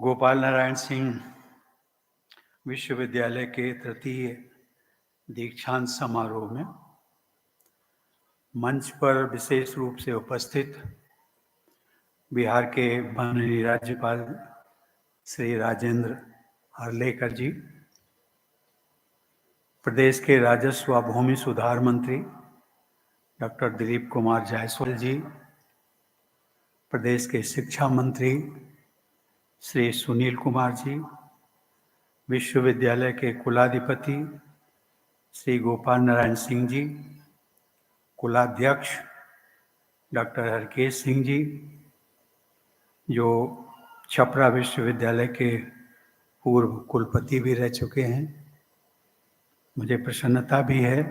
गोपाल नारायण सिंह विश्वविद्यालय के तृतीय दीक्षांत समारोह में मंच पर विशेष रूप से उपस्थित बिहार के माननीय राज्यपाल श्री राजेंद्र हर्लेकर जी, प्रदेश के राजस्व व भूमि सुधार मंत्री डॉक्टर दिलीप कुमार जायसवाल जी, प्रदेश के शिक्षा मंत्री श्री सुनील कुमार जी, विश्वविद्यालय के कुलाधिपति श्री गोपाल नारायण सिंह जी, कुलाध्यक्ष डॉक्टर हरकेश सिंह जी, जो छपरा विश्वविद्यालय के पूर्व कुलपति भी रह चुके हैं। मुझे प्रसन्नता भी है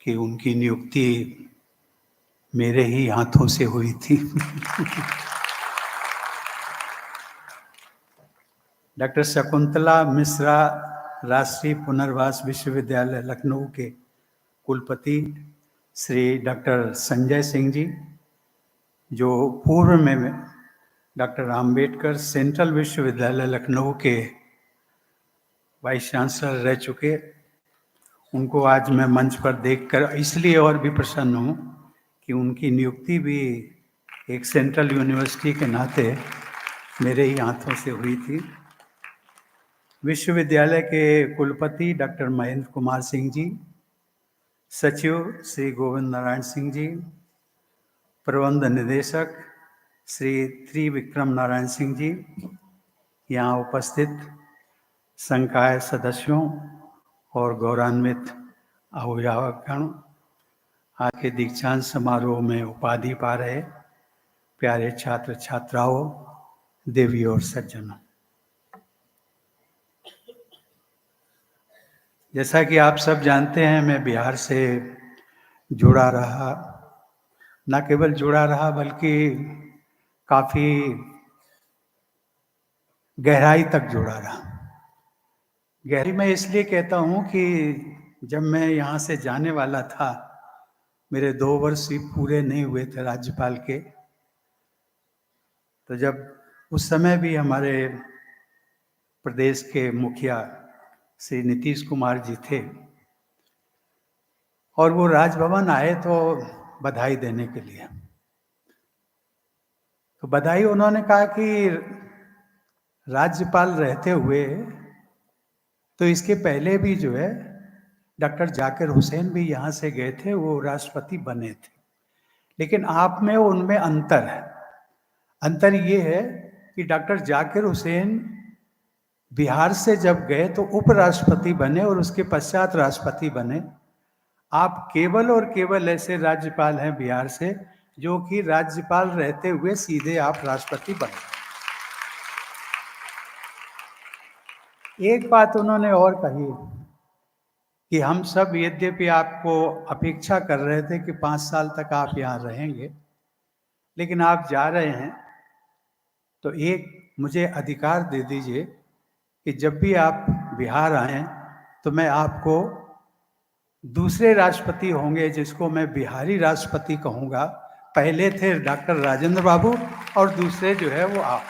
कि उनकी नियुक्ति मेरे ही हाथों से हुई थी। डॉक्टर शकुंतला मिश्रा राष्ट्रीय पुनर्वास विश्वविद्यालय लखनऊ के कुलपति श्री डॉक्टर संजय सिंह जी, जो पूर्व में डॉक्टर आम्बेडकर सेंट्रल विश्वविद्यालय लखनऊ के वाइस चांसलर रह चुके, उनको आज मैं मंच पर देखकर इसलिए और भी प्रसन्न हूँ कि उनकी नियुक्ति भी एक सेंट्रल यूनिवर्सिटी के नाते मेरे ही हाथों से हुई थी। विश्वविद्यालय के कुलपति डॉक्टर महेंद्र कुमार सिंह जी, सचिव श्री गोविंद नारायण सिंह जी, प्रबंध निदेशक श्री त्रिविक्रम नारायण सिंह जी, यहाँ उपस्थित संकाय सदस्यों और गौरवान्वित अभिभावकगण, आज के दीक्षांत समारोह में उपाधि पा रहे प्यारे छात्र छात्राओं, देवियों और सज्जनों, जैसा कि आप सब जानते हैं, मैं बिहार से जुड़ा रहा, न केवल जुड़ा रहा बल्कि काफ़ी गहराई तक जुड़ा रहा। गहरी मैं इसलिए कहता हूँ कि जब मैं यहाँ से जाने वाला था, मेरे 2 वर्ष ही पूरे नहीं हुए थे राज्यपाल के, तो जब उस समय भी हमारे प्रदेश के मुखिया श्री नीतीश कुमार जी थे और वो राजभवन आए तो बधाई देने के लिए, तो बधाई उन्होंने कहा कि राज्यपाल रहते हुए तो इसके पहले भी जो है डॉक्टर जाकिर हुसैन भी यहाँ से गए थे, वो राष्ट्रपति बने थे, लेकिन आप में उनमें अंतर है। अंतर ये है कि डॉक्टर जाकिर हुसैन बिहार से जब गए तो उपराष्ट्रपति बने और उसके पश्चात राष्ट्रपति बने। आप केवल और केवल ऐसे राज्यपाल हैं बिहार से जो कि राज्यपाल रहते हुए सीधे आप राष्ट्रपति बने। एक बात उन्होंने और कही कि हम सब यद्यपि आपको अपेक्षा कर रहे थे कि 5 साल तक आप यहाँ रहेंगे, लेकिन आप जा रहे हैं तो एक मुझे अधिकार दे दीजिए कि जब भी आप बिहार आएं तो मैं आपको दूसरे राष्ट्रपति होंगे जिसको मैं बिहारी राष्ट्रपति कहूँगा। पहले थे डॉक्टर राजेंद्र बाबू और दूसरे जो है वो आप।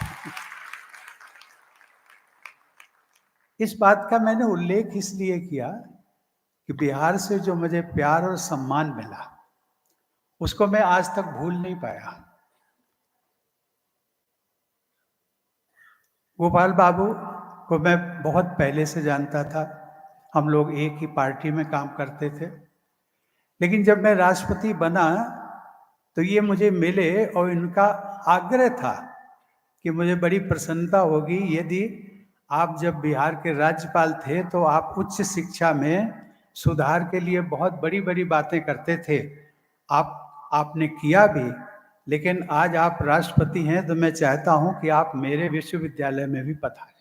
इस बात का मैंने उल्लेख इसलिए किया कि बिहार से जो मुझे प्यार और सम्मान मिला उसको मैं आज तक भूल नहीं पाया। गोपाल बाबू को मैं बहुत पहले से जानता था, हम लोग एक ही पार्टी में काम करते थे, लेकिन जब मैं राष्ट्रपति बना तो ये मुझे मिले और इनका आग्रह था कि मुझे बड़ी प्रसन्नता होगी यदि आप जब बिहार के राज्यपाल थे तो आप उच्च शिक्षा में सुधार के लिए बहुत बड़ी बड़ी बातें करते थे, आपने किया भी, लेकिन आज आप राष्ट्रपति हैं तो मैं चाहता हूं कि आप मेरे विश्वविद्यालय में भी पधारें।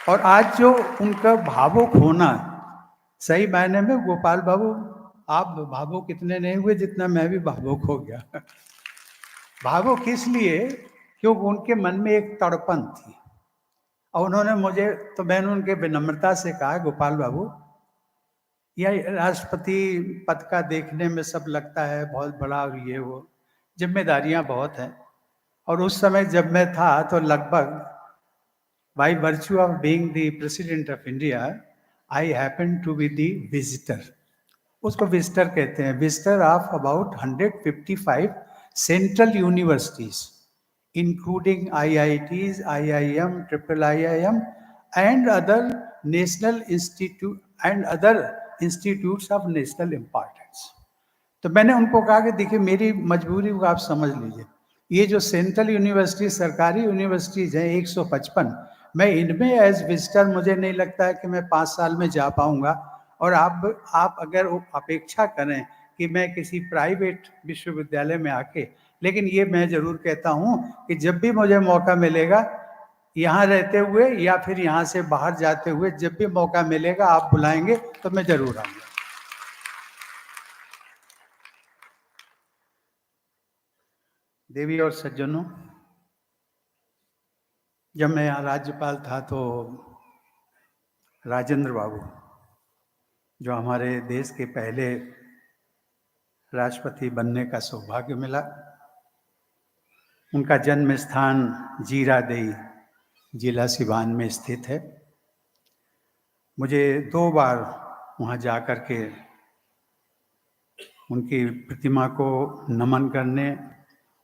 और आज जो उनका भावुक होना, सही मायने में गोपाल बाबू आप भावुक इतने नहीं हुए जितना मैं भी भावुक हो गया। भावुक इसलिए क्योंकि उनके मन में एक तड़पन थी और उन्होंने मुझे, तो मैंने उनके विनम्रता से कहा, गोपाल बाबू यह राष्ट्रपति पद का देखने में सब लगता है बहुत बड़ा और ये वो, जिम्मेदारियां बहुत हैं और उस समय जब मैं था तो लगभग by virtue of being the president of India I happen to be the visitor, उसको विजिटर कहते हैं, visitor of about 155 central universities including IITs, IIM, triple IIM and other national institute and other institutes of national importance. तो मैंने उनको कहा कि देखिए मेरी मजबूरी को आप समझ लीजिए, ये जो सेंट्रल यूनिवर्सिटी सरकारी यूनिवर्सिटीज हैं 155, मैं इनमें एज विजिटर मुझे नहीं लगता है कि मैं 5 साल में जा पाऊंगा। और आप अगर अपेक्षा करें कि मैं किसी प्राइवेट विश्वविद्यालय में आके, लेकिन ये मैं जरूर कहता हूं कि जब भी मुझे मौका मिलेगा यहाँ रहते हुए या फिर यहाँ से बाहर जाते हुए, जब भी मौका मिलेगा आप बुलाएंगे तो मैं जरूर आऊंगा। देवी और सज्जनों, जब मैं यहाँ राज्यपाल था तो राजेंद्र बाबू, जो हमारे देश के पहले राष्ट्रपति बनने का सौभाग्य मिला, उनका जन्म स्थान जीरादेई जिला सिवान में स्थित है। मुझे 2 बार वहाँ जा कर के उनकी प्रतिमा को नमन करने,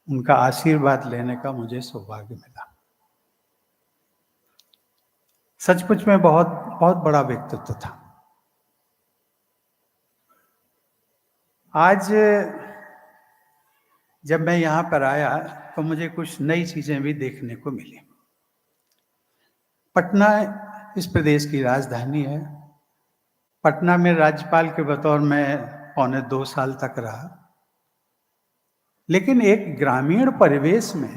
उनका आशीर्वाद लेने का मुझे सौभाग्य मिला। सचमुच में बहुत बहुत बड़ा व्यक्तित्व था। आज जब मैं यहाँ पर आया तो मुझे कुछ नई चीजें भी देखने को मिली। पटना इस प्रदेश की राजधानी है। पटना में राज्यपाल के बतौर मैं पौने 2 साल तक रहा, लेकिन एक ग्रामीण परिवेश में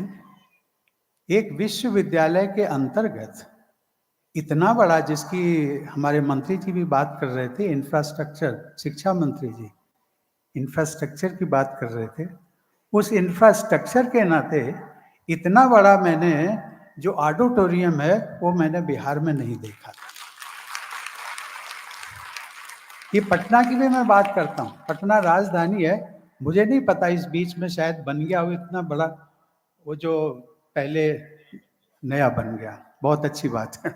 एक विश्वविद्यालय के अंतर्गत इतना बड़ा, जिसकी हमारे मंत्री जी भी बात कर रहे थे, इंफ्रास्ट्रक्चर, शिक्षा मंत्री जी इंफ्रास्ट्रक्चर की बात कर रहे थे, उस इंफ्रास्ट्रक्चर के नाते इतना बड़ा मैंने जो ऑडिटोरियम है वो मैंने बिहार में नहीं देखा था। ये पटना की भी मैं बात करता हूँ, पटना राजधानी है, मुझे नहीं पता इस बीच में शायद बन गया हो इतना बड़ा, वो जो पहले नया बन गया, बहुत अच्छी बात है।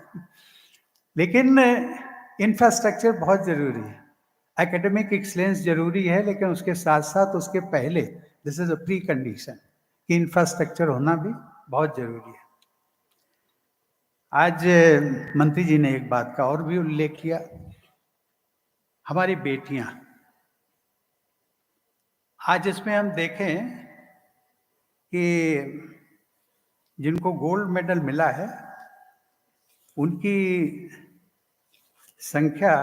लेकिन इंफ्रास्ट्रक्चर बहुत जरूरी है, एकेडमिक एक्सीलेंस जरूरी है, लेकिन उसके साथ साथ उसके पहले this is a pre condition कि इंफ्रास्ट्रक्चर होना भी बहुत जरूरी है। आज मंत्री जी ने एक बात का और भी उल्लेख किया, हमारी बेटियां। आज इसमें हम देखें कि जिनको गोल्ड मेडल मिला है उनकी संख्या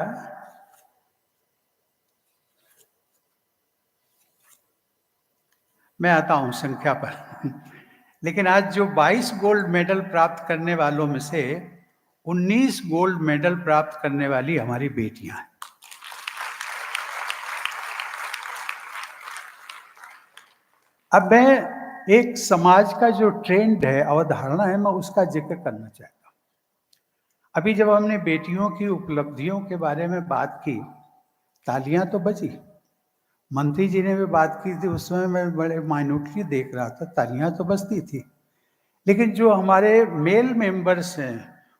मैं आता हूं संख्या पर लेकिन आज जो 22 गोल्ड मेडल प्राप्त करने वालों में से 19 गोल्ड मेडल प्राप्त करने वाली हमारी बेटियां हैं। अब मैं एक समाज का जो ट्रेंड है, अवधारणा है, मैं उसका जिक्र करना चाहता हूं। अभी जब हमने बेटियों की उपलब्धियों के बारे में बात की, तालियां तो बजी, मंत्री जी ने भी बात की थी, उस समय मैं बड़े माइन्यूटली देख रहा था, तालियां तो बजती थी, लेकिन जो हमारे मेल मेंबर्स हैं,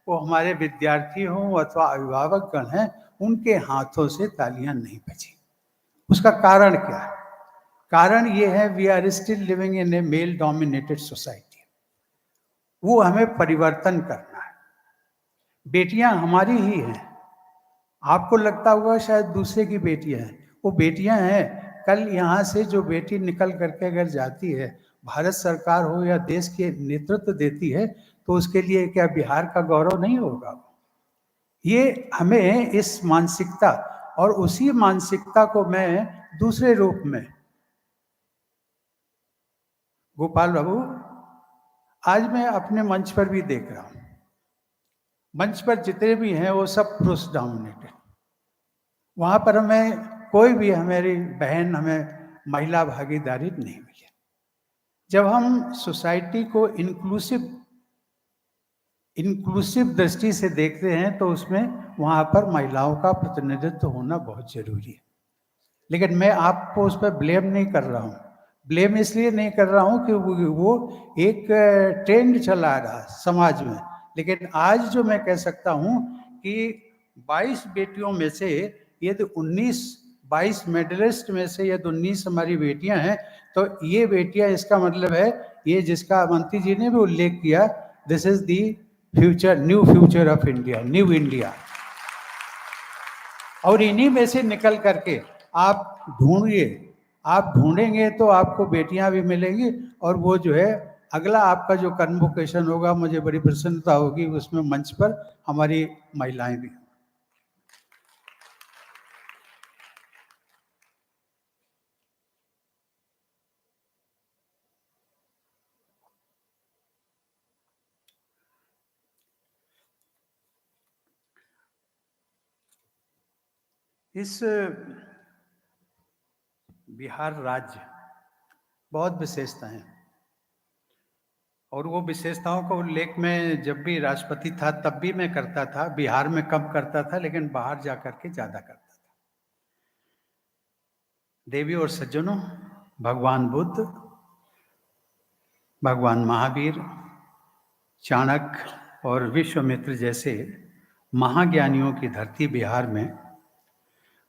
वो हमारे विद्यार्थी हों अथवा अभिभावक गण हैं, उनके हाथों से तालियां नहीं बजी। उसका कारण क्या है? कारण ये है, we are still living in a male dominated society. वो हमें परिवर्तन करना है। बेटियां हमारी ही हैं, आपको लगता होगा शायद दूसरे की बेटियां हैं, वो बेटियां हैं। कल यहाँ से जो बेटी निकल करके अगर जाती है, भारत सरकार हो या देश के नेतृत्व देती है, तो उसके लिए क्या बिहार का गौरव नहीं होगा? ये हमें इस मानसिकता, और उसी मानसिकता को मैं दूसरे रूप में, गोपाल बाबू, आज मैं अपने मंच पर भी देख रहा हूं, मंच पर जितने भी हैं वो सब पुरुष डोमिनेटेड। वहां पर हमें कोई भी, हमारी बहन, हमें महिला भागीदारी नहीं मिली। जब हम सोसाइटी को इंक्लूसिव दृष्टि से देखते हैं तो उसमें वहां पर महिलाओं का प्रतिनिधित्व होना बहुत जरूरी है। लेकिन मैं आपको उस पर ब्लेम नहीं कर रहा हूं, ब्लेम इसलिए नहीं कर रहा हूँ कि वो एक ट्रेंड चला रहा समाज में, लेकिन आज जो मैं कह सकता हूँ कि 22 बेटियों में से यदि 22 मेडलिस्ट में से यदि 19 हमारी बेटियां हैं, तो ये बेटियां, इसका मतलब है ये जिसका मंत्री जी ने भी उल्लेख किया, this is the future, new future of India, new India. और इन्हीं में से निकल करके आप ढूंढिए, आप ढूंढेंगे तो आपको बेटियां भी मिलेंगी, और वो जो है अगला आपका जो कन्वोकेशन होगा, मुझे बड़ी प्रसन्नता होगी उसमें मंच पर हमारी महिलाएं भी। इस बिहार राज्य बहुत विशेषताएं हैं, और वो विशेषताओं का उल्लेख मैं जब भी राष्ट्रपति था तब भी मैं करता था। बिहार में कम करता था, लेकिन बाहर जाकर के ज्यादा करता था। देवी और सज्जनों, भगवान बुद्ध, भगवान महावीर, चाणक्य और विश्वामित्र जैसे महाज्ञानियों की धरती बिहार में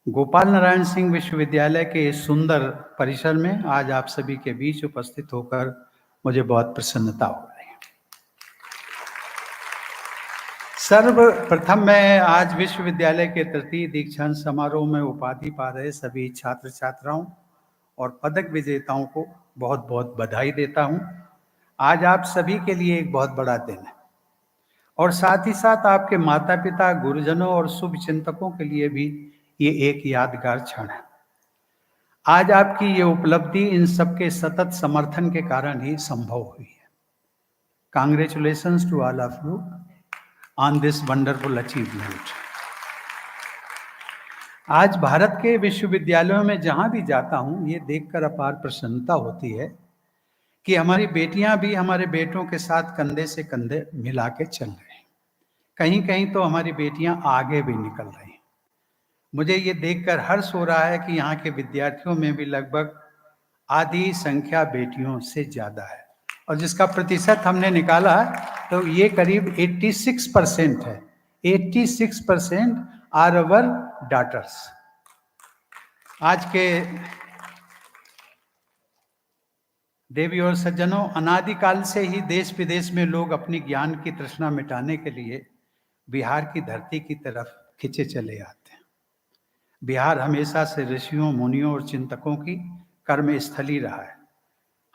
गोपाल नारायण सिंह विश्वविद्यालय के इस सुंदर परिसर में आज आप सभी के बीच उपस्थित होकर मुझे बहुत प्रसन्नता हो रही है। सर्वप्रथम मैं आज विश्वविद्यालय के तृतीय दीक्षांत समारोह में उपाधि पा रहे सभी छात्र छात्राओं और पदक विजेताओं को बहुत बहुत बधाई देता हूं। आज आप सभी के लिए एक बहुत बड़ा दिन है, और साथ ही साथ आपके माता पिता, गुरुजनों और शुभ चिंतकों के लिए भी ये एक यादगार क्षण है। आज आपकी ये उपलब्धि इन सबके सतत समर्थन के कारण ही संभव हुई है। Congratulations to all of you on this wonderful achievement. आज भारत के विश्वविद्यालयों में जहां भी जाता हूं, ये देखकर अपार प्रसन्नता होती है कि हमारी बेटियां भी हमारे बेटों के साथ कंधे से कंधे मिला के चल रहे हैं। कहीं कहीं तो हमारी बेटियां आगे भी निकल रही हैं। मुझे ये देखकर हर्ष हो रहा है कि यहाँ के विद्यार्थियों में भी लगभग आधी संख्या बेटियों से ज्यादा है, और जिसका प्रतिशत हमने निकाला तो ये करीब 86% है। 86% आर अवर डॉटर्स। आज के देवी और सज्जनों, अनादिकाल से ही देश विदेश में लोग अपनी ज्ञान की तृष्णा मिटाने के लिए बिहार की धरती की तरफ खिंचे चले आते हैं। बिहार हमेशा से ऋषियों, मुनियों और चिंतकों की कर्म स्थली रहा है।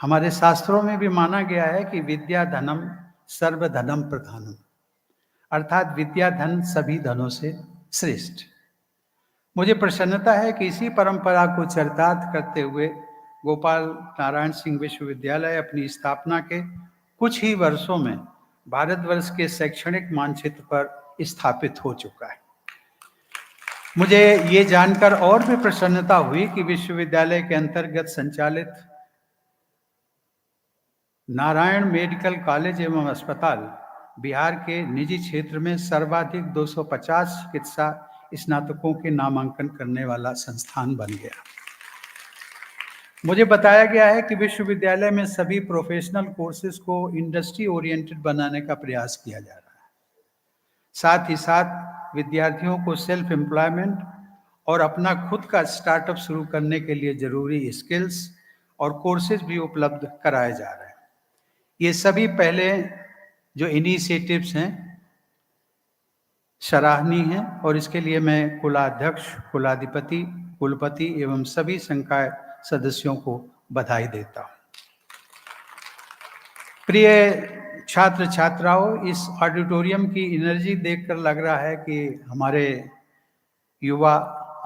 हमारे शास्त्रों में भी माना गया है कि विद्या धनम सर्वधनम प्रधानम, अर्थात विद्या धन सभी धनों से श्रेष्ठ। मुझे प्रसन्नता है कि इसी परंपरा को चरितार्थ करते हुए गोपाल नारायण सिंह विश्वविद्यालय अपनी स्थापना के कुछ ही वर्षों में भारतवर्ष के शैक्षणिक मानचित्र पर स्थापित हो चुका है। मुझे ये जानकर और भी प्रसन्नता हुई कि विश्वविद्यालय के अंतर्गत संचालित नारायण मेडिकल कॉलेज एवं अस्पताल बिहार के निजी क्षेत्र में सर्वाधिक 250 चिकित्सा स्नातकों के नामांकन करने वाला संस्थान बन गया। मुझे बताया गया है कि विश्वविद्यालय में सभी प्रोफेशनल कोर्सेज को इंडस्ट्री ओरिएंटेड बनाने का प्रयास किया जा रहा है। साथ ही साथ विद्यार्थियों को सेल्फ एम्प्लॉयमेंट और अपना खुद का स्टार्टअप शुरू करने के लिए जरूरी स्किल्स और कोर्सेज भी उपलब्ध कराए जा रहे हैं। ये सभी पहले जो इनिशिएटिव्स हैं सराहनीय हैं, और इसके लिए मैं कुलाध्यक्ष, कुलाधिपति, कुलपति एवं सभी संकाय सदस्यों को बधाई देता हूं। प्रिय छात्र छात्राओं, इस ऑडिटोरियम की एनर्जी देखकर लग रहा है कि हमारे युवा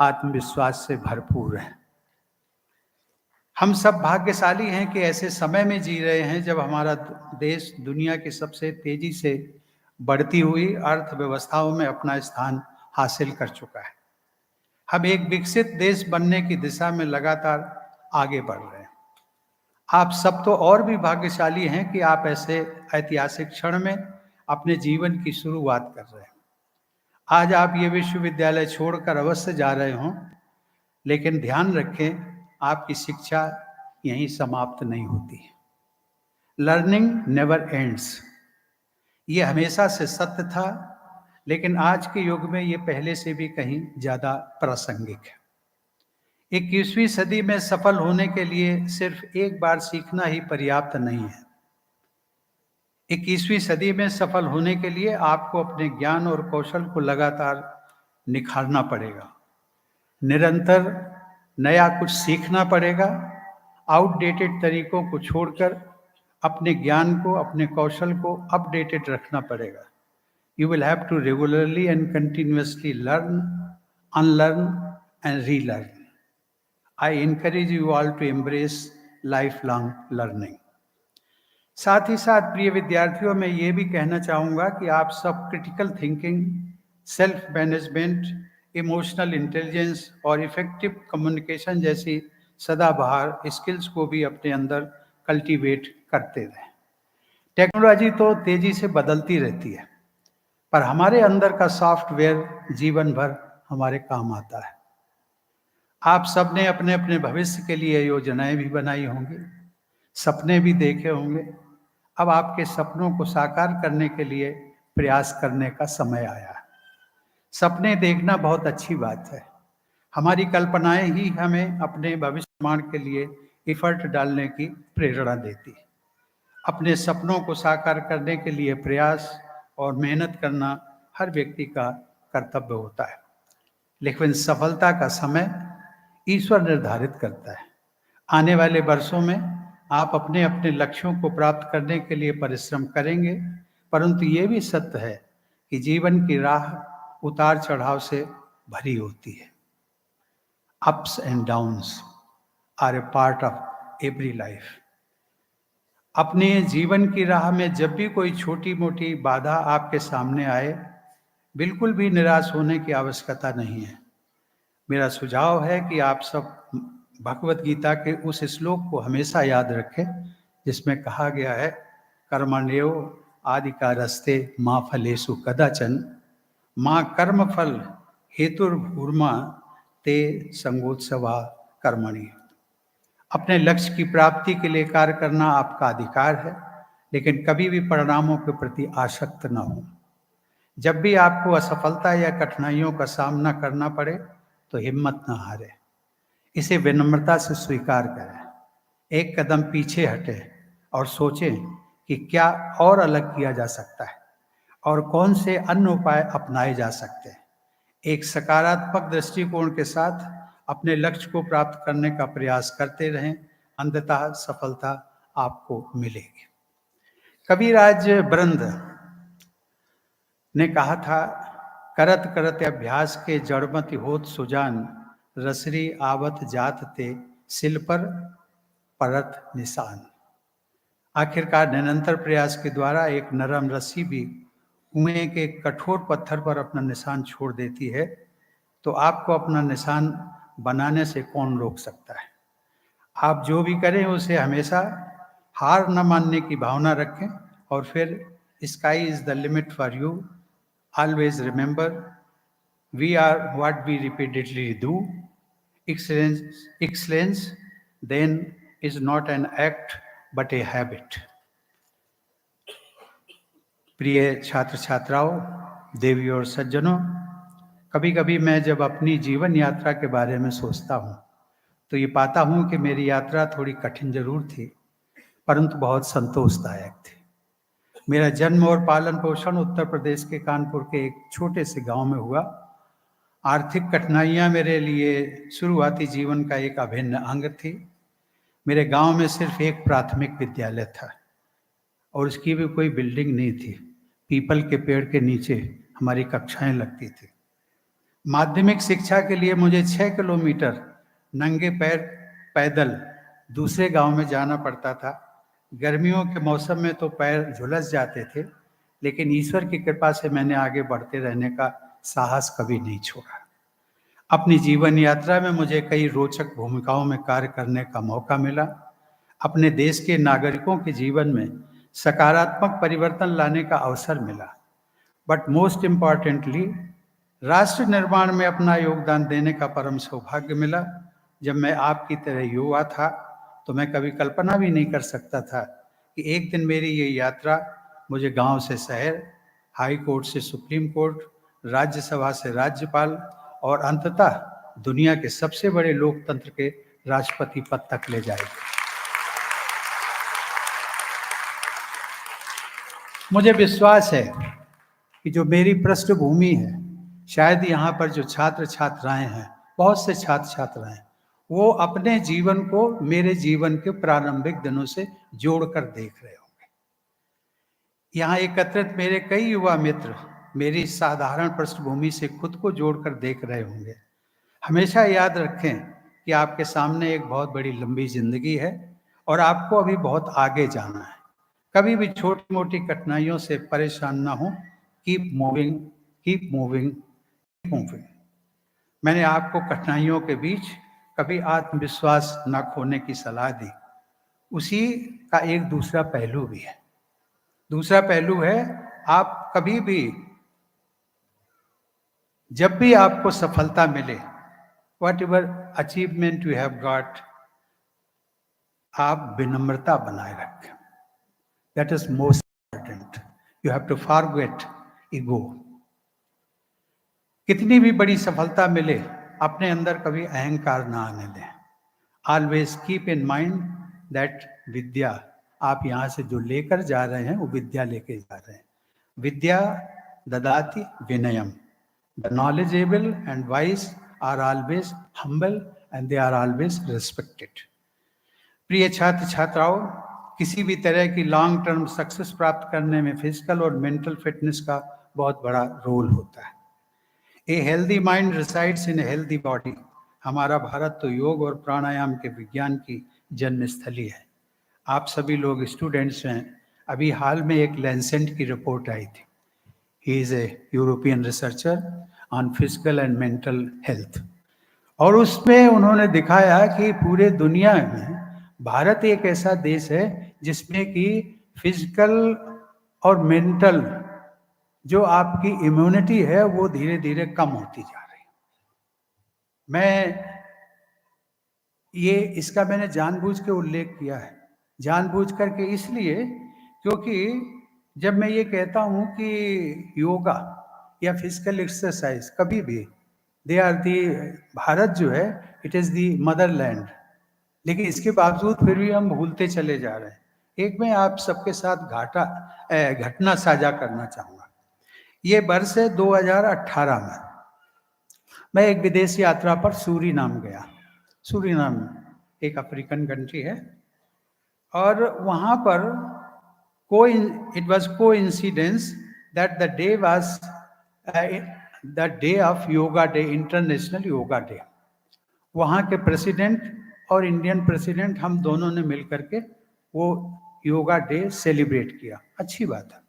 आत्मविश्वास से भरपूर हैं। हम सब भाग्यशाली हैं कि ऐसे समय में जी रहे हैं जब हमारा देश दुनिया की सबसे तेजी से बढ़ती हुई अर्थव्यवस्थाओं में अपना स्थान हासिल कर चुका है। हम एक विकसित देश बनने की दिशा में लगातार आगे बढ़ रहे हैं। आप सब तो और भी भाग्यशाली हैं कि आप ऐसे ऐतिहासिक क्षण में अपने जीवन की शुरुआत कर रहे हैं। आज आप ये विश्वविद्यालय छोड़कर अवश्य जा रहे हों, लेकिन ध्यान रखें, आपकी शिक्षा यहीं समाप्त नहीं होती। लर्निंग नेवर एंड्स, ये हमेशा से सत्य था, लेकिन आज के युग में ये पहले से भी कहीं ज़्यादा प्रासंगिक है। 21वीं सदी में सफल होने के लिए सिर्फ एक बार सीखना ही पर्याप्त नहीं है। 21वीं सदी में सफल होने के लिए आपको अपने ज्ञान और कौशल को लगातार निखारना पड़ेगा, निरंतर नया कुछ सीखना पड़ेगा, आउटडेटेड तरीकों को छोड़कर अपने ज्ञान को, अपने कौशल को अपडेटेड रखना पड़ेगा। You will have to regularly and continuously learn, unlearn and relearn. I encourage you all to embrace lifelong learning. साथ ही साथ प्रिय विद्यार्थियों, मैं ये भी कहना चाहूँगा कि आप सब critical thinking, self management, emotional intelligence और इफेक्टिव कम्युनिकेशन जैसी सदाबहार स्किल्स को भी अपने अंदर कल्टीवेट करते रहें। टेक्नोलॉजी तो तेजी से बदलती रहती है, पर हमारे अंदर का सॉफ्टवेयर जीवन भर हमारे काम आता है। आप सबने अपने अपने भविष्य के लिए योजनाएं भी बनाई होंगी, सपने भी देखे होंगे। अब आपके सपनों को साकार करने के लिए प्रयास करने का समय आया है। सपने देखना बहुत अच्छी बात है। हमारी कल्पनाएं ही हमें अपने भविष्य निर्माण के लिए एफर्ट डालने की प्रेरणा देती है। अपने सपनों को साकार करने के लिए प्रयास और मेहनत करना हर व्यक्ति का कर्तव्य होता है, लेकिन सफलता का समय ईश्वर निर्धारित करता है। आने वाले वर्षों में आप अपने अपने लक्ष्यों को प्राप्त करने के लिए परिश्रम करेंगे, परंतु ये भी सत्य है कि जीवन की राह उतार चढ़ाव से भरी होती है। Ups and downs are a part of every life. अपने जीवन की राह में जब भी कोई छोटी मोटी बाधा आपके सामने आए, बिल्कुल भी निराश होने की आवश्यकता नहीं है। मेरा सुझाव है कि आप सब भगवत गीता के उस श्लोक को हमेशा याद रखें जिसमें कहा गया है, कर्मण्यो आदिकारस्ते माँ फलेषु कदाचन माँ कर्म फल हेतुर्भूर्मा ते संगोत्सवा कर्मणि। अपने लक्ष्य की प्राप्ति के लिए कार्य करना आपका अधिकार है, लेकिन कभी भी परिणामों के प्रति आसक्त न हो। जब भी आपको असफलता या कठिनाइयों का सामना करना पड़े तो हिम्मत न हारे, इसे विनम्रता से स्वीकार करें, एक कदम पीछे हटें और सोचें कि क्या और अलग किया जा सकता है और कौन से अन्य उपाय अपनाए जा सकते हैं। एक सकारात्मक दृष्टिकोण के साथ अपने लक्ष्य को प्राप्त करने का प्रयास करते रहें, अंततः सफलता आपको मिलेगी। कबीराज ब्रंद ने कहा था, करत करत अभ्यास के जड़मति होत सुजान रसरी आवत जात ते सिल पर परत निशान। आखिरकार निरंतर प्रयास के द्वारा एक नरम रस्सी भी कुएं के कठोर पत्थर पर अपना निशान छोड़ देती है, तो आपको अपना निशान बनाने से कौन रोक सकता है। आप जो भी करें उसे हमेशा हार न मानने की भावना रखें और फिर sky is the limit for you. Always remember, we are what we repeatedly do. Excellence then is not an act but a habit. प्रिय छात्र छात्राओं, देवी और सज्जनों, कभी कभी मैं जब अपनी जीवन यात्रा के बारे में सोचता हूँ तो ये पाता हूँ कि मेरी यात्रा थोड़ी कठिन जरूर थी, परंतु बहुत संतोषदायक थी। मेरा जन्म और पालन पोषण उत्तर प्रदेश के कानपुर के एक छोटे से गांव में हुआ। आर्थिक कठिनाइयाँ मेरे लिए शुरुआती जीवन का एक अभिन्न अंग थी। मेरे गांव में सिर्फ एक प्राथमिक विद्यालय था और उसकी भी कोई बिल्डिंग नहीं थी। पीपल के पेड़ के नीचे हमारी कक्षाएं लगती थी। माध्यमिक शिक्षा के लिए मुझे 6 किलोमीटर नंगे पैर पैदल दूसरे गांव में जाना पड़ता था। गर्मियों के मौसम में तो पैर झुलस जाते थे, लेकिन ईश्वर की कृपा से मैंने आगे बढ़ते रहने का साहस कभी नहीं छोड़ा। अपनी जीवन यात्रा में मुझे कई रोचक भूमिकाओं में कार्य करने का मौका मिला। अपने देश के नागरिकों के जीवन में सकारात्मक परिवर्तन लाने का अवसर मिला, बट मोस्ट इम्पॉर्टेंटली राष्ट्र निर्माण में अपना योगदान देने का परम सौभाग्य मिला। जब मैं आपकी तरह युवा था तो मैं कभी कल्पना भी नहीं कर सकता था कि एक दिन मेरी ये यात्रा मुझे गांव से शहर, हाई कोर्ट से सुप्रीम कोर्ट, राज्यसभा से राज्यपाल और अंततः दुनिया के सबसे बड़े लोकतंत्र के राष्ट्रपति पद तक ले जाएगी। मुझे विश्वास है कि जो मेरी पृष्ठभूमि है, शायद यहाँ पर जो छात्र छात्राएं हैं, बहुत से छात्र छात्राएं, वो अपने जीवन को मेरे जीवन के प्रारंभिक दिनों से जोड़कर देख रहे होंगे। यहाँ एकत्रित मेरे कई युवा मित्र मेरी साधारण पृष्ठभूमि से खुद को जोड़कर देख रहे होंगे। हमेशा याद रखें कि आपके सामने एक बहुत बड़ी लंबी जिंदगी है और आपको अभी बहुत आगे जाना है। कभी भी छोटी मोटी कठिनाइयों से परेशान ना हो। Keep moving, keep moving, keep moving. मैंने आपको कठिनाइयों के बीच कभी आत्मविश्वास न खोने की सलाह दी। उसी का एक दूसरा पहलू भी है। दूसरा पहलू है, आप कभी भी, जब भी आपको सफलता मिले, whatever achievement you have got, आप विनम्रता बनाए रखें। That is most important. You have to forget ego. कितनी भी बड़ी सफलता मिले, अपने अंदर कभी अहंकार ना आने दें। Always keep in mind that vidya, आप यहाँ से जो लेकर जा रहे हैं वो विद्या लेके जा रहे हैं। विद्या ददाति विनयम। The knowledgeable and wise are always humble and they are always respected. प्रिय छात्र छात्राओं, किसी भी तरह की लॉन्ग टर्म सक्सेस प्राप्त करने में फिजिकल और मेंटल फिटनेस का बहुत बड़ा रोल होता है। A healthy mind resides in a healthy body. हमारा भारत तो योग और प्राणायाम के विज्ञान की जन्मस्थली है। आप सभी लोग स्टूडेंट्स हैं। अभी हाल में एक लैंसेट की रिपोर्ट आई थी। He is a European researcher on physical and mental health, और उसमें उन्होंने दिखाया कि पूरे दुनिया में भारत एक ऐसा देश है जिसमें कि फिजिकल और मेंटल जो आपकी इम्यूनिटी है वो धीरे धीरे कम होती जा रही है। इसका मैंने जानबूझ के उल्लेख किया है, जानबूझ करके इसलिए क्योंकि जब मैं ये कहता हूँ कि योगा या फिजिकल एक्सरसाइज कभी भी, दे आर दी, भारत जो है इट इज दी मदरलैंड, लेकिन इसके बावजूद फिर भी हम भूलते चले जा रहे हैं। एक मैं आप सबके साथ घटना साझा करना चाहूँगा। ये वर्ष है 2018 में। मैं एक विदेश यात्रा पर सूरीनाम गया। सूरीनाम एक अफ्रीकन कंट्री है, और वहाँ पर it was coincidence that the day was the day of yoga day, international yoga day. वहाँ के प्रेसिडेंट और इंडियन प्रेसिडेंट, हम दोनों ने मिलकर के वो योगा डे सेलिब्रेट किया। अच्छी बात है।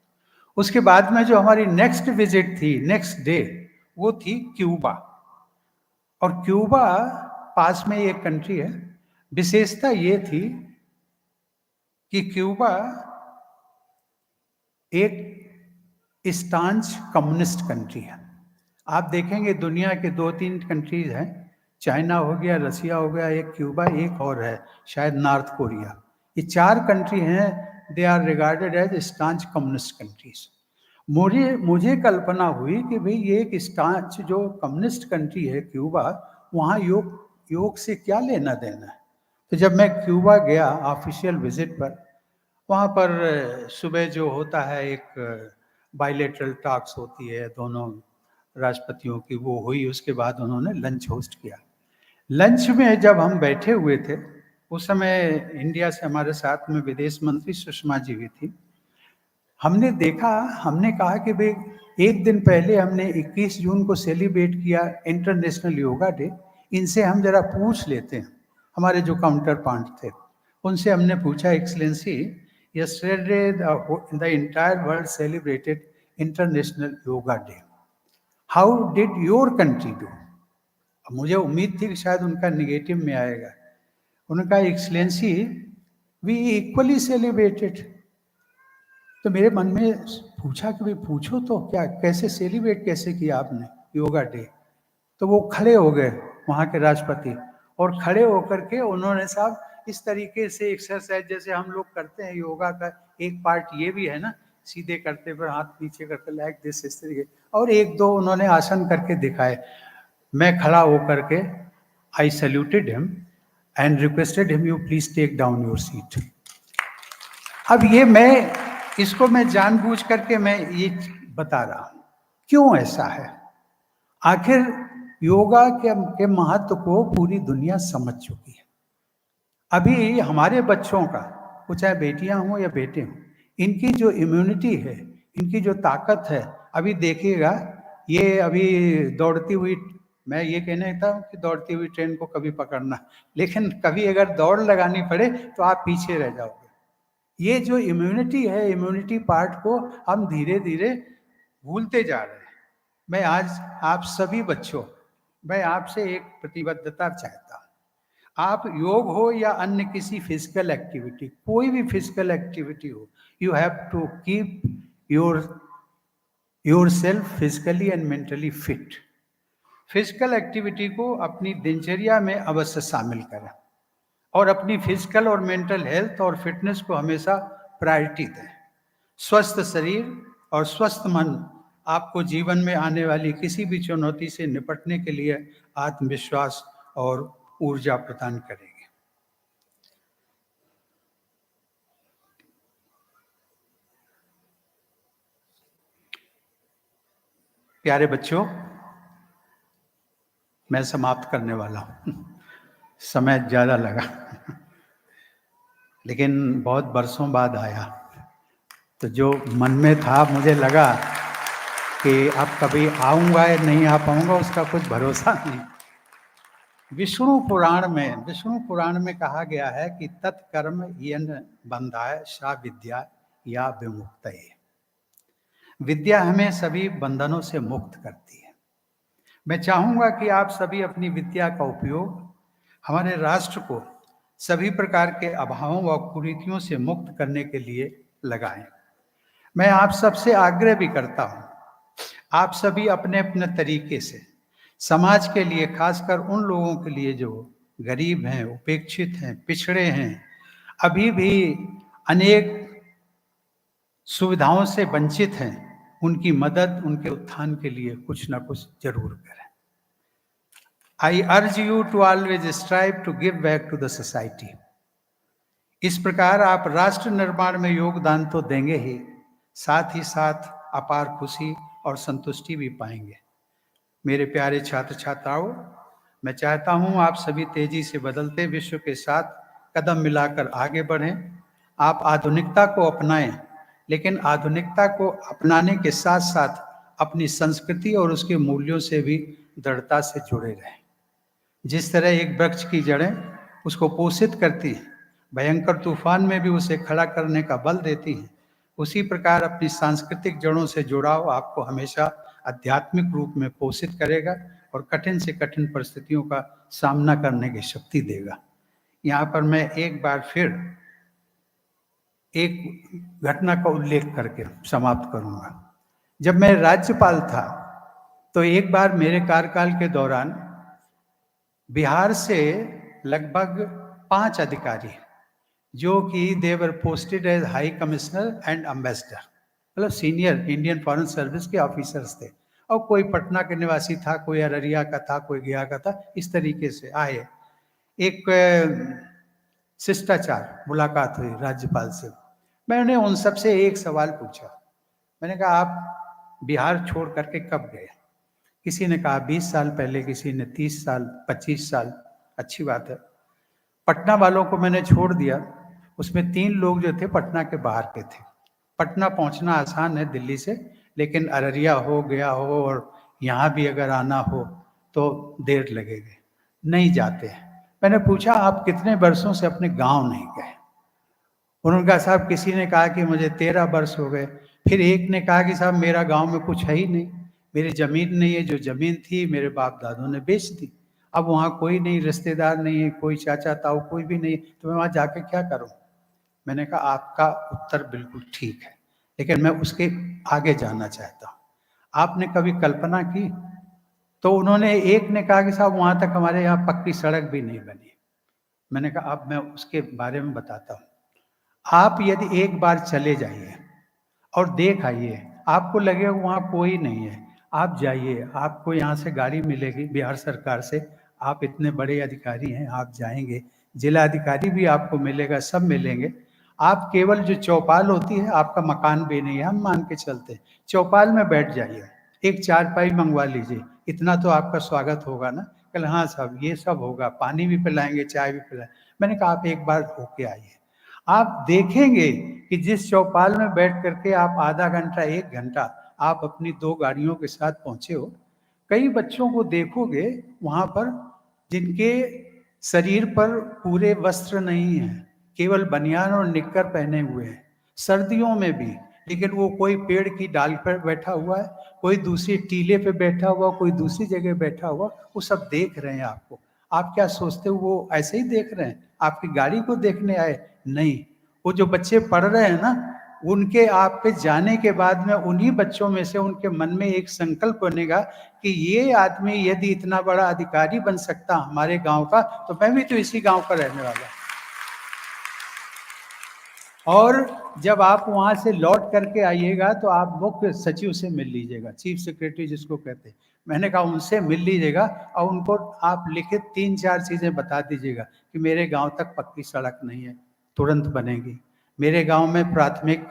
उसके बाद में जो हमारी नेक्स्ट विजिट थी, नेक्स्ट डे, वो थी क्यूबा। और क्यूबा पास में एक कंट्री है। विशेषता ये थी कि क्यूबा एक स्टांच कम्युनिस्ट कंट्री है। आप देखेंगे दुनिया के 2-3 कंट्रीज हैं, चाइना हो गया, रसिया हो गया, एक क्यूबा, एक और है शायद नॉर्थ कोरिया। ये 4 कंट्री हैं, they are regarded as staunch communist countries. मुझे कल्पना हुई कि भाई ये एक स्टांच जो कम्युनिस्ट कंट्री है क्यूबा, वहाँ योग से क्या लेना देना है। तो जब मैं क्यूबा गया ऑफिशियल विजिट पर, वहाँ पर सुबह जो होता है एक बायलैटरल टॉक्स होती है दोनों राष्ट्रपतियों की, वो हुई। उसके बाद उन्होंने लंच होस्ट किया। लंच में जब हम बैठे हुए थे, उस समय इंडिया से हमारे साथ में विदेश मंत्री सुषमा जी भी थी। हमने कहा कि भाई एक दिन पहले हमने 21 जून को सेलिब्रेट किया इंटरनेशनल योगा डे, इनसे हम जरा पूछ लेते हैं। हमारे जो काउंटर पार्ट थे उनसे हमने पूछा, excellency yesterday the entire world celebrated international yoga day, how did your country do? मुझे उम्मीद थी कि शायद उनका निगेटिव में आएगा। उनका एक्सलेंसी वी इक्वली सेलिब्रेटेड। तो मेरे मन में पूछा कि भाई पूछो तो क्या, कैसे सेलिब्रेट कैसे किया आपने योगा डे। तो वो खड़े हो गए वहाँ के राष्ट्रपति, और खड़े होकर के उन्होंने साहब इस तरीके से एक्सरसाइज जैसे हम लोग करते हैं, योगा का एक पार्ट ये भी है ना, सीधे करते पर हाथ नीचे करके लाइक दिस, इस तरीके। और एक दो उन्होंने आसन करके दिखाए। मैं खड़ा होकर के I saluted him and requested him, you please take down your seat. अब ये इसको मैं जानबूझ करके मैं ये बता रहा हूं, क्यों ऐसा है। आखिर योगा के महत्व को पूरी दुनिया समझ चुकी है। अभी हमारे बच्चों का, वो चाहे बेटियां हों या बेटे हों, इनकी जो इम्यूनिटी है, इनकी जो ताकत है, अभी देखिएगा ये अभी दौड़ती हुई, मैं ये कहने था कि दौड़ती हुई ट्रेन को कभी पकड़ना, लेकिन कभी अगर दौड़ लगानी पड़े तो आप पीछे रह जाओगे। ये जो इम्यूनिटी है, इम्यूनिटी पार्ट को हम धीरे धीरे भूलते जा रहे हैं। मैं आज आप सभी बच्चों, मैं आपसे एक प्रतिबद्धता चाहता हूं। आप योग हो या अन्य किसी फिजिकल एक्टिविटी, कोई भी फिजिकल एक्टिविटी हो, you have to keep yourself physically and mentally fit. Physical activity को अपनी दिनचर्या में अवश्य शामिल करें और अपनी फिजिकल और मेंटल हेल्थ और फिटनेस को हमेशा प्रायोरिटी दें। स्वस्थ शरीर और स्वस्थ मन आपको जीवन में आने वाली किसी भी चुनौती से निपटने के लिए आत्मविश्वास और ऊर्जा प्रदान करेंगे। प्यारे बच्चों, मैं समाप्त करने वाला हूं। समय ज्यादा लगा लेकिन बहुत बरसों बाद आया, तो जो मन में था, मुझे लगा कि अब कभी आऊंगा या नहीं आ पाऊंगा उसका कुछ भरोसा नहीं। विष्णु पुराण में कहा गया है कि तत्कर्म येन बंधाय सा विद्या या विमुक्त। विद्या हमें सभी बंधनों से मुक्त करती है। मैं चाहूंगा कि आप सभी अपनी विद्या का उपयोग हमारे राष्ट्र को सभी प्रकार के अभावों व कुरीतियों से मुक्त करने के लिए लगाएं। मैं आप सबसे आग्रह भी करता हूं, आप सभी अपने अपने तरीके से समाज के लिए, खासकर उन लोगों के लिए जो गरीब हैं, उपेक्षित हैं, पिछड़े हैं, अभी भी अनेक सुविधाओं से वंचित हैं, उनकी मदद, उनके उत्थान के लिए कुछ ना कुछ जरूर करें। I urge you to always strive to give back to the society. इस प्रकार आप राष्ट्र निर्माण में योगदान तो देंगे ही, साथ ही साथ अपार खुशी और संतुष्टि भी पाएंगे। मेरे प्यारे छात्र छात्राओं, मैं चाहता हूं आप सभी तेजी से बदलते विश्व के साथ कदम मिलाकर आगे बढ़ें। आप आधुनिकता को अपनाएं, लेकिन आधुनिकता को अपनाने के साथ साथ अपनी संस्कृति और उसके मूल्यों से भी दृढ़ता से जुड़े रहें। जिस तरह एक वृक्ष की जड़ें उसको पोषित करती हैं, भयंकर तूफान में भी उसे खड़ा करने का बल देती हैं, उसी प्रकार अपनी सांस्कृतिक जड़ों से जुड़ाव आपको हमेशा आध्यात्मिक रूप में पोषित करेगा और कठिन से कठिन परिस्थितियों का सामना करने की शक्ति देगा। यहाँ पर मैं एक बार फिर एक घटना का उल्लेख करके समाप्त करूंगा। जब मैं राज्यपाल था तो एक बार मेरे कार्यकाल के दौरान बिहार से लगभग 5 अधिकारी, जो कि they were posted as high commissioner and ambassador, मतलब सीनियर इंडियन फॉरेन सर्विस के ऑफिसर्स थे, और कोई पटना के निवासी था, कोई अररिया का था, कोई गया का था, इस तरीके से आए। एक शिष्टाचार मुलाकात हुई राज्यपाल से। मैंने उन सबसे एक सवाल पूछा। मैंने कहा, आप बिहार छोड़ करके कब गए? किसी ने कहा 20 साल पहले, किसी ने 30 साल, 25 साल। अच्छी बात है। पटना वालों को मैंने छोड़ दिया। उसमें 3 लोग जो थे पटना के बाहर के थे। पटना पहुंचना आसान है दिल्ली से, लेकिन अररिया हो, गया हो और यहाँ भी अगर आना हो तो देर लगेगी, नहीं जाते हैं। मैंने पूछा, आप कितने वर्षों से अपने गांव नहीं गए? उन्होंने कहा, साहब किसी ने कहा कि मुझे 13 वर्ष हो गए। फिर एक ने कहा कि साहब मेरा गांव में कुछ है ही नहीं, मेरी जमीन नहीं है, जो जमीन थी मेरे बाप दादों ने बेच दी। अब वहाँ कोई नहीं, रिश्तेदार नहीं है, कोई चाचा ताऊ कोई भी नहीं, तो मैं वहाँ जाके क्या करूँ? मैंने कहा, आपका उत्तर बिल्कुल ठीक है, लेकिन मैं उसके आगे जानना चाहता हूँ। आपने कभी कल्पना की? तो उन्होंने, एक ने कहा कि साहब वहाँ तक हमारे यहाँ पक्की सड़क भी नहीं बनी। मैंने कहा अब मैं उसके बारे में बताता हूँ। आप यदि एक बार चले जाइए और देख आइए, आपको लगेगा वहाँ कोई नहीं है। आप जाइए, आपको यहाँ से गाड़ी मिलेगी बिहार सरकार से, आप इतने बड़े अधिकारी हैं, आप जाएँगे, जिलाधिकारी भी आपको मिलेगा, सब मिलेंगे। आप केवल जो चौपाल होती है, आपका मकान भी नहीं है, हम मान के चलते हैं। चौपाल में बैठ जाइए, एक चारपाई मँगवा लीजिए, इतना तो आपका स्वागत होगा ना? कल हाँ साहब, ये सब होगा, पानी भी पिलाएँगे, चाय भी पिलाएँ मैंने कहा आप एक बार होके आइए। आप देखेंगे कि जिस चौपाल में बैठ करके आप आधा घंटा, 1 घंटा आप अपनी 2 गाड़ियों के साथ पहुँचे हो, कई बच्चों को देखोगे वहाँ पर जिनके शरीर पर पूरे वस्त्र नहीं हैं, केवल बनियान और निक्कर पहने हुए हैं, सर्दियों में भी। लेकिन वो कोई पेड़ की डाल पर बैठा हुआ है, कोई दूसरी टीले पे बैठा हुआ, कोई दूसरी जगह बैठा हुआ, वो सब देख रहे हैं आपको। आप क्या सोचते हो वो ऐसे ही देख रहे हैं? आपकी गाड़ी को देखने आए? नहीं। वो जो बच्चे पढ़ रहे हैं ना, उनके आप पे जाने के बाद में उन्हीं बच्चों में से उनके मन में एक संकल्प बनेगा कि ये आदमी यदि इतना बड़ा अधिकारी बन सकता हमारे गाँव का, तो मैं भी तो इसी गाँव का रहने वाला हूँ। और जब आप वहाँ से लौट करके आइएगा तो आप मुख्य सचिव से मिल लीजिएगा, चीफ सेक्रेटरी जिसको कहते हैं। मैंने कहा उनसे मिल लीजिएगा और उनको आप लिखित 3-4 चीज़ें बता दीजिएगा कि मेरे गाँव तक पक्की सड़क नहीं है, तुरंत बनेगी। मेरे गाँव में प्राथमिक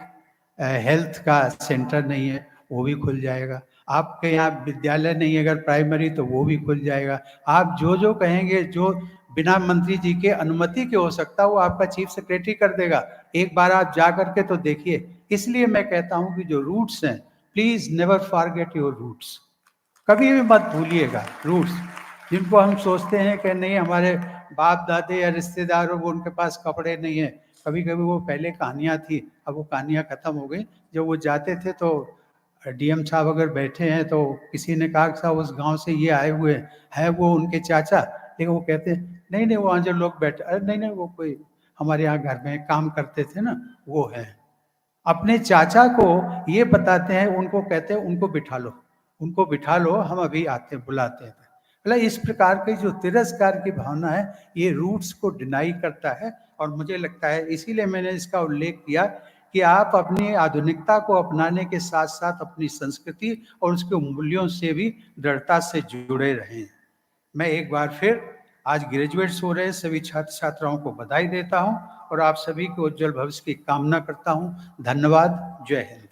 हेल्थ का सेंटर नहीं है, वो भी खुल जाएगा। आपके यहाँ विद्यालय नहीं है अगर प्राइमरी तो वो भी खुल जाएगा। आप जो कहेंगे, जो बिना मंत्री जी के अनुमति के हो सकता है, वो आपका चीफ सेक्रेटरी कर देगा। एक बार आप जा करके तो देखिए। इसलिए मैं कहता हूँ कि जो रूट्स हैं, please never forget your roots. कभी भी मत भूलिएगा रूट्स। जिनको हम सोचते हैं कि नहीं हमारे बाप दादे या रिश्तेदार वो उनके पास कपड़े नहीं है, कभी कभी वो पहले कहानियाँ थी, अब वो कहानियाँ खत्म हो गई। जब वो जाते थे तो डीएम साहब अगर बैठे हैं तो किसी ने कहा कि साहब उस गांव से ये आए हुए हैं वो उनके चाचा, लेकिन वो कहते नहीं नहीं वहाँ जो लोग बैठे, अरे नहीं नहीं वो कोई हमारे यहाँ घर में काम करते थे ना, वो है। अपने चाचा को ये बताते हैं, उनको कहते हैं उनको बिठा लो, हम अभी आते हैं, बुलाते हैं। मतलब इस प्रकार की जो तिरस्कार की भावना है, ये रूट्स को डिनाई करता है। और मुझे लगता है इसीलिए मैंने इसका उल्लेख किया कि आप अपनी आधुनिकता को अपनाने के साथ साथ अपनी संस्कृति और उसके मूल्यों से भी दृढ़ता से जुड़े रहें। मैं एक बार फिर आज ग्रेजुएट्स हो रहे सभी छात्र छात्राओं को बधाई देता हूं और आप सभी के उज्जवल भविष्य की कामना करता हूं। धन्यवाद। जय हिंद।